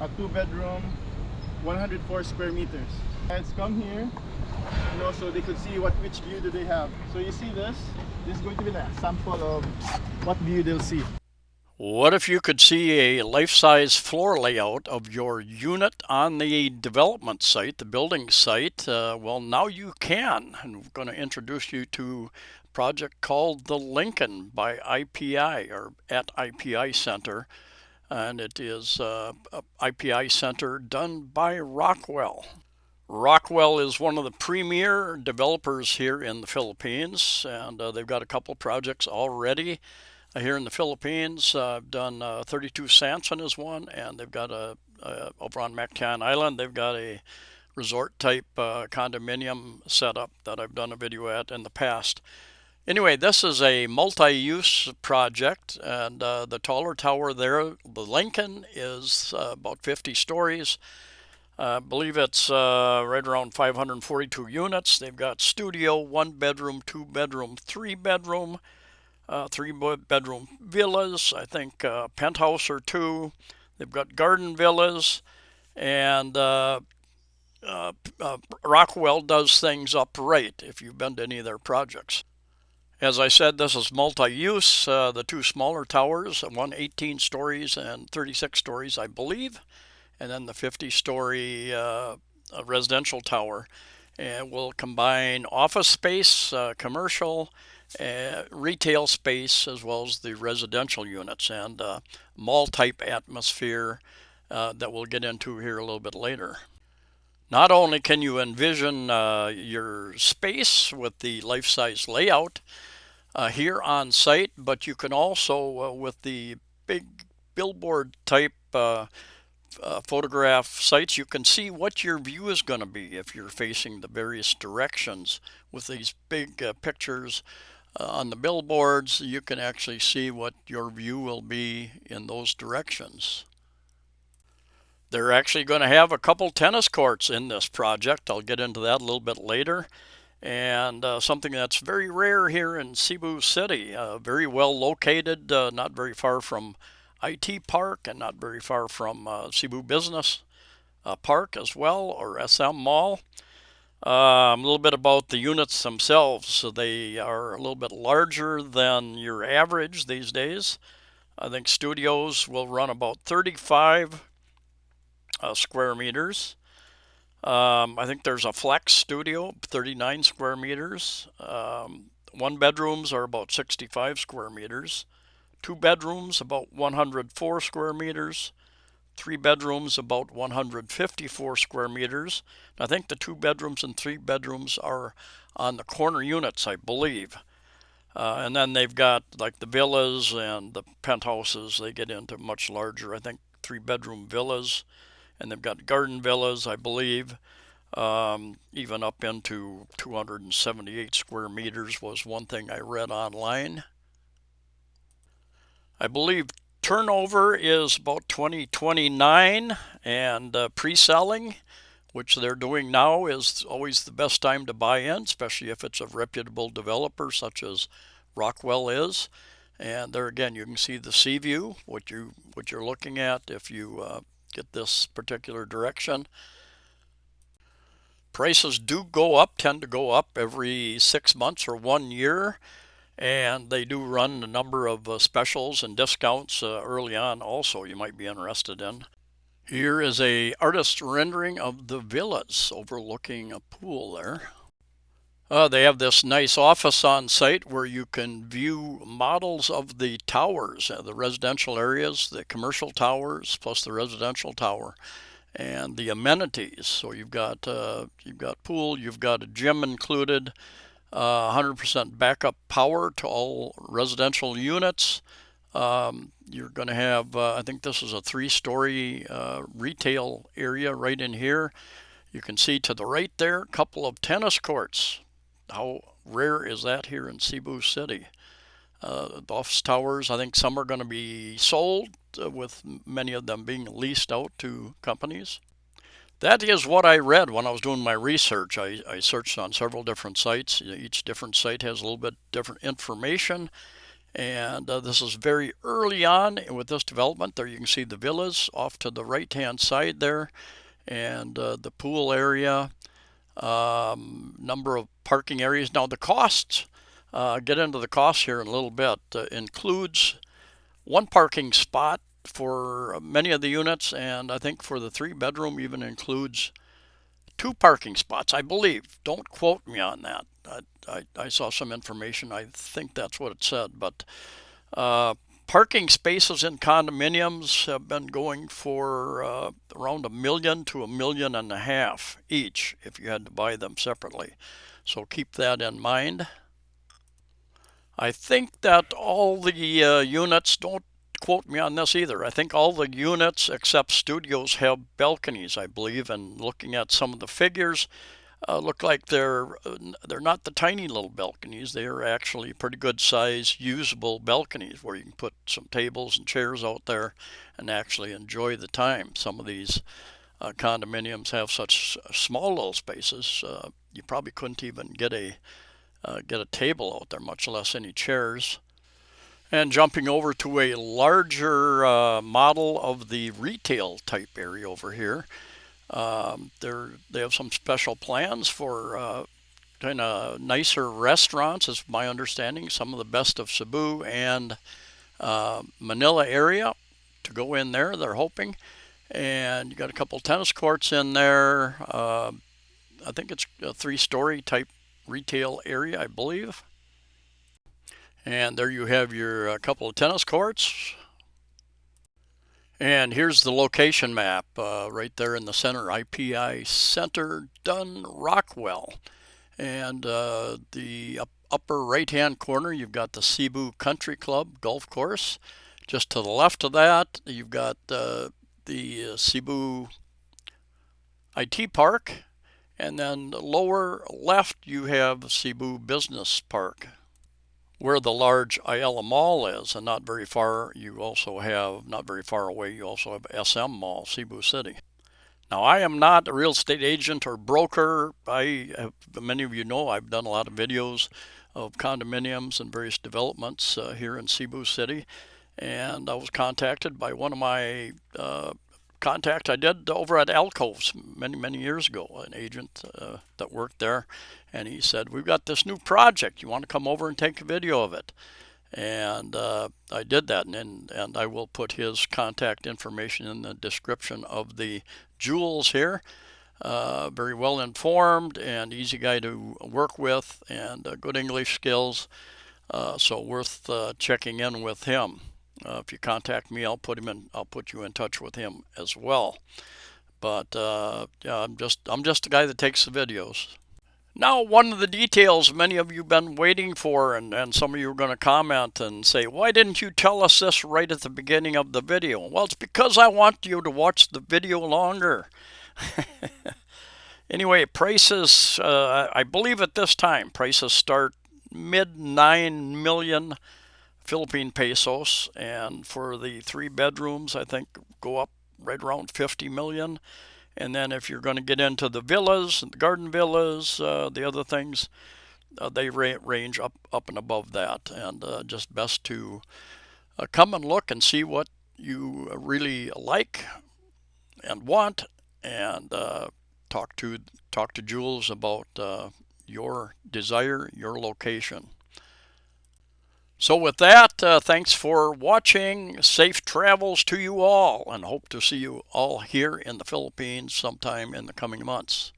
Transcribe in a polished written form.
a 2-bedroom, 104 square meters. Let's come here, so they could see which view do they have. So you see this is going to be a sample of what view they'll see. What if you could see a life-size floor layout of your unit on the development site, the building site? Well, now you can. And we're going to introduce you to a project called the Lincoln by IPI, or at IPI Center. And it is IPI Center Done by Rockwell. Rockwell is one of the premier developers here in the Philippines, and they've got a couple projects already here in the Philippines. I've done 32 Sanson is one, and they've got over on Mactan Island, they've got a resort type condominium setup that I've done a video at in the past. Anyway, this is a multi-use project, and the taller tower there, the Lincoln, is about 50 stories. I believe it's right around 542 units. They've got studio, 1-bedroom, 2-bedroom, 3-bedroom, 3-bedroom villas, I think penthouse or two. They've got garden villas, and Rockwell does things up right if you've been to any of their projects. As I said, this is multi-use. The two smaller towers, one 18 stories and 36 stories, I believe, and then the 50-story residential tower. And will combine office space, commercial, retail space, as well as the residential units, and mall-type atmosphere that we'll get into here a little bit later. Not only can you envision your space with the life-size layout here on site, but you can also, with the big billboard type photograph sites, you can see what your view is going to be if you're facing the various directions. With these big pictures on the billboards, you can actually see what your view will be in those directions. They're actually going to have a couple tennis courts in this project. I'll get into that a little bit later. And something that's very rare here in Cebu City, very well located, not very far from IT Park and not very far from Cebu Business Park as well, or SM Mall. A little bit about the units themselves. So they are a little bit larger than your average these days. I think studios will run about 35 square meters. I think there's a flex studio, 39 square meters. 1-bedrooms are about 65 square meters. 2-bedrooms about 104 square meters. 3-bedrooms about 154 square meters. I think the 2-bedrooms and 3-bedrooms are on the corner units, I believe. And then they've got like the villas and the penthouses. They get into much larger, I think, 3-bedroom villas. And they've got garden villas, I believe, even up into 278 square meters was one thing I read online. I believe turnover is about 2029, and pre-selling, which they're doing now, is always the best time to buy in, especially if it's a reputable developer such as Rockwell is. And there again, you can see the sea view, what you're looking at if you get this particular direction. Prices do go up, tend to go up every 6 months or 1 year, and they do run a number of specials and discounts early on also you might be interested in. Here is a artist rendering of the villas overlooking a pool there. They have this nice office on site where you can view models of the towers, the residential areas, the commercial towers, plus the residential tower, and the amenities. So you've got pool, you've got a gym included, 100% backup power to all residential units. You're going to have, I think this is a 3-story retail area right in here. You can see to the right there, a couple of tennis courts. How rare is that here in Cebu City? The office towers, I think some are going to be sold, with many of them being leased out to companies. That is what I read when I was doing my research. I searched on several different sites. Each different site has a little bit different information, And this is very early on with this development. There you can see the villas off to the right-hand side there, and the pool area, number of parking areas. Now the costs, get into the costs here in a little bit, includes one parking spot for many of the units, and I think for the 3-bedroom even includes 2 parking spots, I believe. Don't quote me on that. I saw some information. I think that's what it said. But parking spaces in condominiums have been going for around $1 million to $1.5 million each if you had to buy them separately. So keep that in mind. I think that all the units, don't quote me on this either, I think all the units except studios have balconies, I believe, and looking at some of the figures, look like they're not the tiny little balconies. They're actually pretty good size usable balconies where you can put some tables and chairs out there and actually enjoy the time. Some of these condominiums have such small little spaces, you probably couldn't even get a table out there, much less any chairs. And jumping over to a larger model of the retail type area over here, they have some special plans for kind of nicer restaurants, is my understanding. Some of the best of Cebu and Manila area to go in there, they're hoping. And you got a couple tennis courts in there. I think it's a 3-story type retail area, I believe. And there you have your couple of tennis courts. And here's the location map right there in the center, IPI Center Done Rockwell. And the upper right-hand corner, you've got the CEBU Country Club golf course. Just to the left of that, you've got the CEBU IT Park. And then lower left, you have CEBU Business Park, where the large Ayala Mall is, and not very far away, you also have SM Mall, Cebu City. Now, I am not a real estate agent or broker. Many of you know, I've done a lot of videos of condominiums and various developments here in Cebu City, and I was contacted by one of my contact I did over at Alcoves many years ago, an agent that worked there, and he said, we've got this new project, you want to come over and take a video of it? And I did that, and I will put his contact information in the description of the JULES here. Very well informed and easy guy to work with, and good English skills, so worth checking in with him. If you contact me, I'll put you in touch with him as well. But yeah, I'm just the guy that takes the videos. Now, one of the details many of you have been waiting for, and some of you are going to comment and say, why didn't you tell us this right at the beginning of the video? Well, it's because I want you to watch the video longer. Anyway, prices, I believe at this time, prices start mid 9 million Philippine pesos, and for the 3 bedrooms, I think go up right around 50 million. And then if you're going to get into the villas, the garden villas, the other things, they range up and above that. And just best to come and look and see what you really like and want, and talk to Jules about your desire, your location. So with that, thanks for watching. Safe travels to you all, and hope to see you all here in the Philippines sometime in the coming months.